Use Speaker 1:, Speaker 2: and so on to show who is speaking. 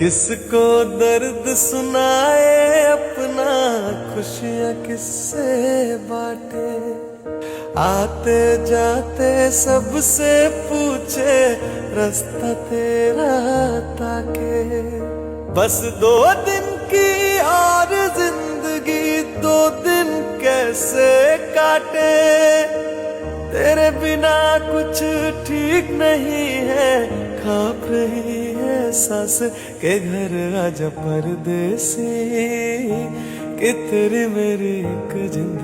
Speaker 1: किसको दर्द सुनाए अपना, खुशियाँ किससे बांटे। आते जाते सबसे पूछे, रास्ता तेरा ताके। बस 2 दिन की और जिंदगी, 2 दिन कैसे काटे। तेरे बिना कुछ ठीक नहीं है, कांप रही है सांस के घर आजा परदेसी, कि तेरी मेरी एक जिंदगी।